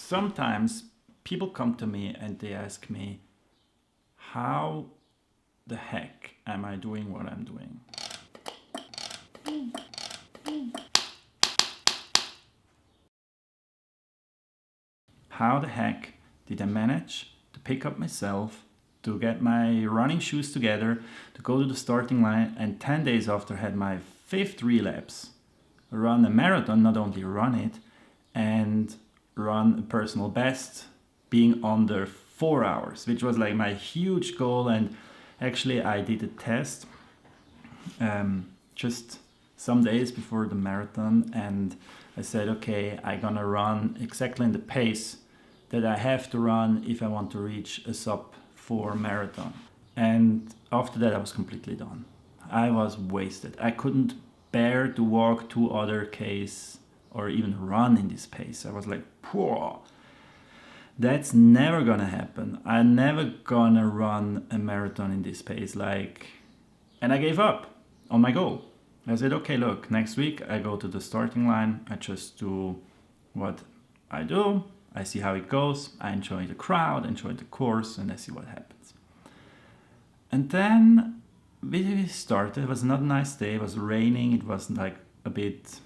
sometimes people come to me and they ask me, how the heck am I doing what I'm doing? How the heck did I manage to pick up myself, to get my running shoes together, to go to the starting line, and 10 days after I had my 5th relapse, run a marathon, not only run it, and run a personal best, being under 4 hours, which was like my huge goal. And actually I did a test just some days before the marathon, and I said, okay, I'm gonna run exactly in the pace that I have to run if I want to reach a sub 4 marathon. And after that I was completely done. I was wasted. I couldn't bear to walk 2 other Ks or even run in this pace. I was like, poor. That's never gonna happen. I'm never gonna run a marathon in this pace. And I gave up on my goal. I said, okay, look, next week I go to the starting line. I just do what I do. I see how it goes. I enjoy the crowd, enjoy the course, and I see what happens. And then we started. It was not a nice day. It was raining. It was like a bit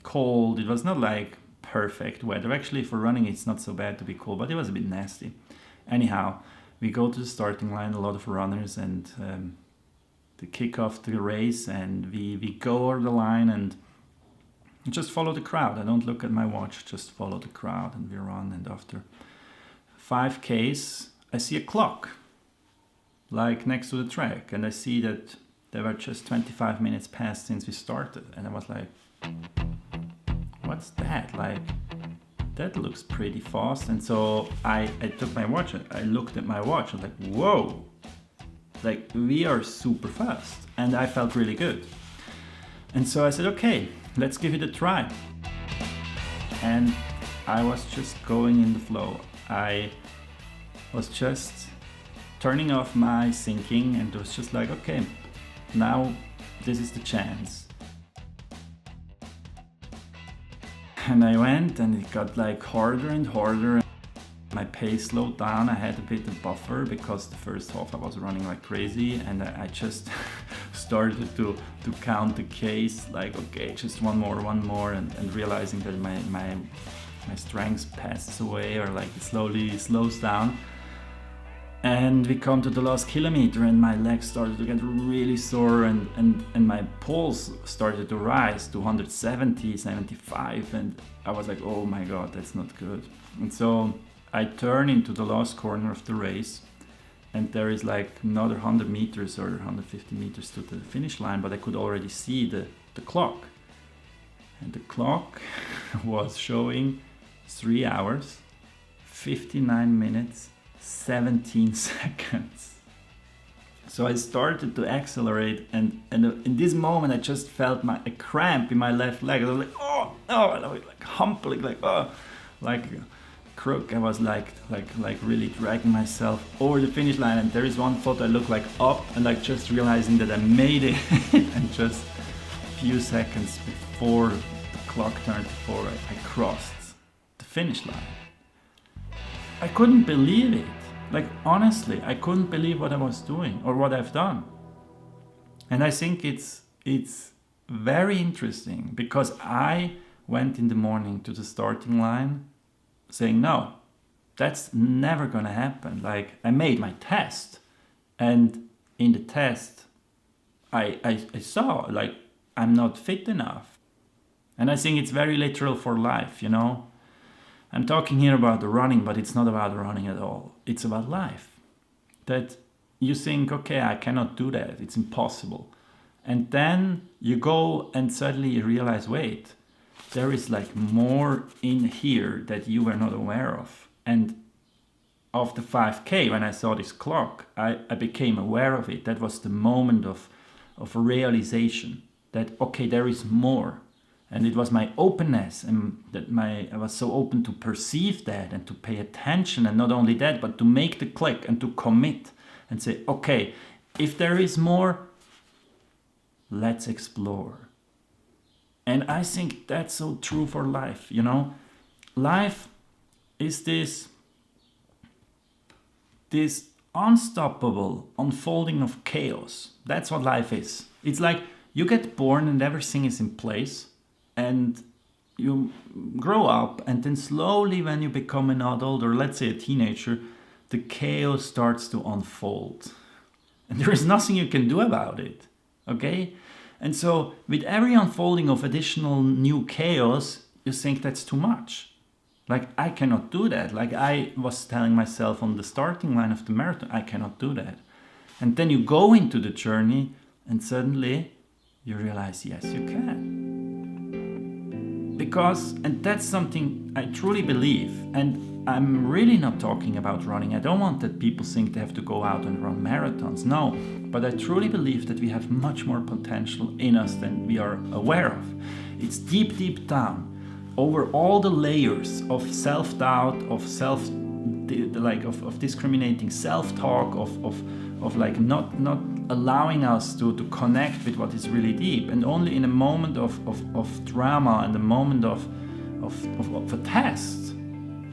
cold. It was not like perfect weather. Actually, for running, it's not so bad to be cold, but it was a bit nasty. Anyhow, we go to the starting line, a lot of runners, and to kick off the race, and we go over the line and just follow the crowd. I don't look at my watch, just follow the crowd, and we run. And after 5 Ks, I see a clock, like next to the track, and I see that there were just 25 minutes past since we started. And I was like, what's that? Like, that looks pretty fast. And so I took my watch, I looked at my watch, I was like, whoa, like we are super fast. And I felt really good. And so I said, okay, let's give it a try. And I was just going in the flow. I was just turning off my thinking, and it was just like, okay, now this is the chance. And I went, and it got like harder and harder. My pace slowed down. I had a bit of buffer because the first half I was running like crazy, and I just started to count the Ks, like, okay, just one more, and realizing that my strength passes away, or like it slowly slows down. And we come to the last kilometer, and my legs started to get really sore, and my pulse started to rise to 170, 75, and I was like, oh my god, that's not good. And so I turn into the last corner of the race, and there is like another 100 meters or 150 meters to the finish line, but I could already see the clock. And the clock was showing 3 hours, 59 minutes, 17 seconds. So I started to accelerate, and in this moment I just felt a cramp in my left leg. I was like, oh, and I was like humping, like, oh, like crook. I was like really dragging myself over the finish line, and there is one photo I look like up and like just realizing that I made it and just a few seconds before the clock turned 4, I crossed the finish line. I couldn't believe it. Like, honestly, I couldn't believe what I was doing or what I've done. And I think it's very interesting, because I went in the morning to the starting line saying, no, that's never gonna happen. Like, I made my test, and in the test I saw, like, I'm not fit enough. And I think it's very literal for life, you know. I'm talking here about the running, but it's not about running at all. It's about life. That you think, okay, I cannot do that, it's impossible. And then you go and suddenly you realize, wait, there is like more in here that you were not aware of. And after 5K, when I saw this clock, I became aware of it. That was the moment of realization that, okay, there is more. And it was my openness, and that I was so open to perceive that and to pay attention, and not only that, but to make the click and to commit and say, okay, if there is more, let's explore. And I think that's so true for life, you know. Life is this unstoppable unfolding of chaos. That's what life is. It's like you get born and everything is in place, and you grow up, and then slowly when you become an adult, or let's say a teenager, the chaos starts to unfold. And there is nothing you can do about it. Okay? And so with every unfolding of additional new chaos, you think that's too much. Like, I cannot do that. Like I was telling myself on the starting line of the marathon, I cannot do that. And then you go into the journey and suddenly you realize, yes, you can. Because, and that's something I truly believe, and I'm really not talking about running. I don't want that people think they have to go out and run marathons. No, but I truly believe that we have much more potential in us than we are aware of. It's deep, deep down, over all the layers of self-doubt, of discriminating self-talk, of like not allowing us to connect with what is really deep. And only in a moment of drama and a moment of a test,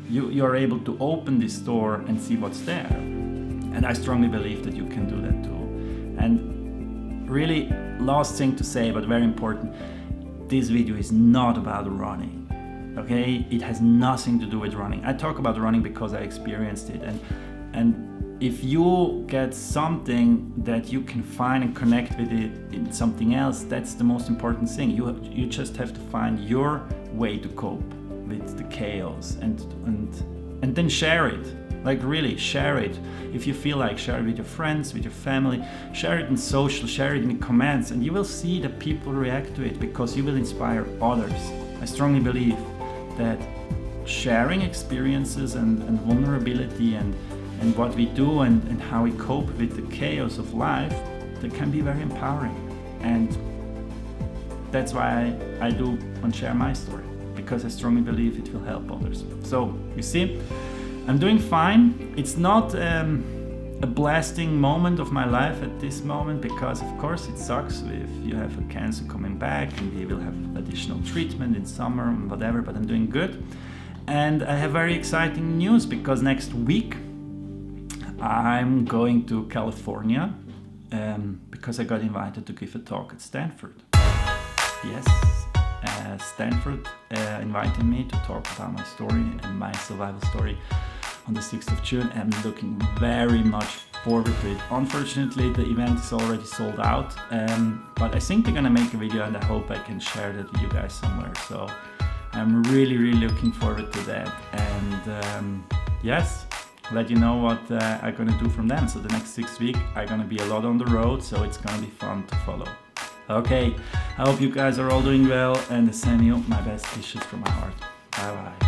you are able to open this door and see what's there. And I strongly believe that you can do that too. And really, last thing to say, but very important, this video is not about running. Okay, it has nothing to do with running. I talk about running because I experienced it, and if you get something that you can find and connect with it in something else, that's the most important thing. You just have to find your way to cope with the chaos, and then share it. Like really share it. If you feel like, share it with your friends, with your family, share it in social, share it in the comments, and you will see that people react to it because you will inspire others. I strongly believe that sharing experiences and vulnerability and what we do and how we cope with the chaos of life, that can be very empowering. And that's why I do and share my story, because I strongly believe it will help others. So you see, I'm doing fine. It's not a blasting moment of my life at this moment, because of course it sucks if you have a cancer coming back and you will have additional treatment in summer and whatever, but I'm doing good. And I have very exciting news, because next week I'm going to California because I got invited to give a talk at Stanford. Yes, Stanford invited me to talk about my story and my survival story on the 6th of June. I'm looking very much forward to it. Unfortunately, the event is already sold out, but I think they're gonna make a video, and I hope I can share that with you guys somewhere. So I'm really, really looking forward to that. And yes, let you know what I'm gonna do from them. So the next 6 weeks, I'm gonna be a lot on the road, so it's gonna be fun to follow. Okay, I hope you guys are all doing well, and I send you my best wishes from my heart. Bye bye.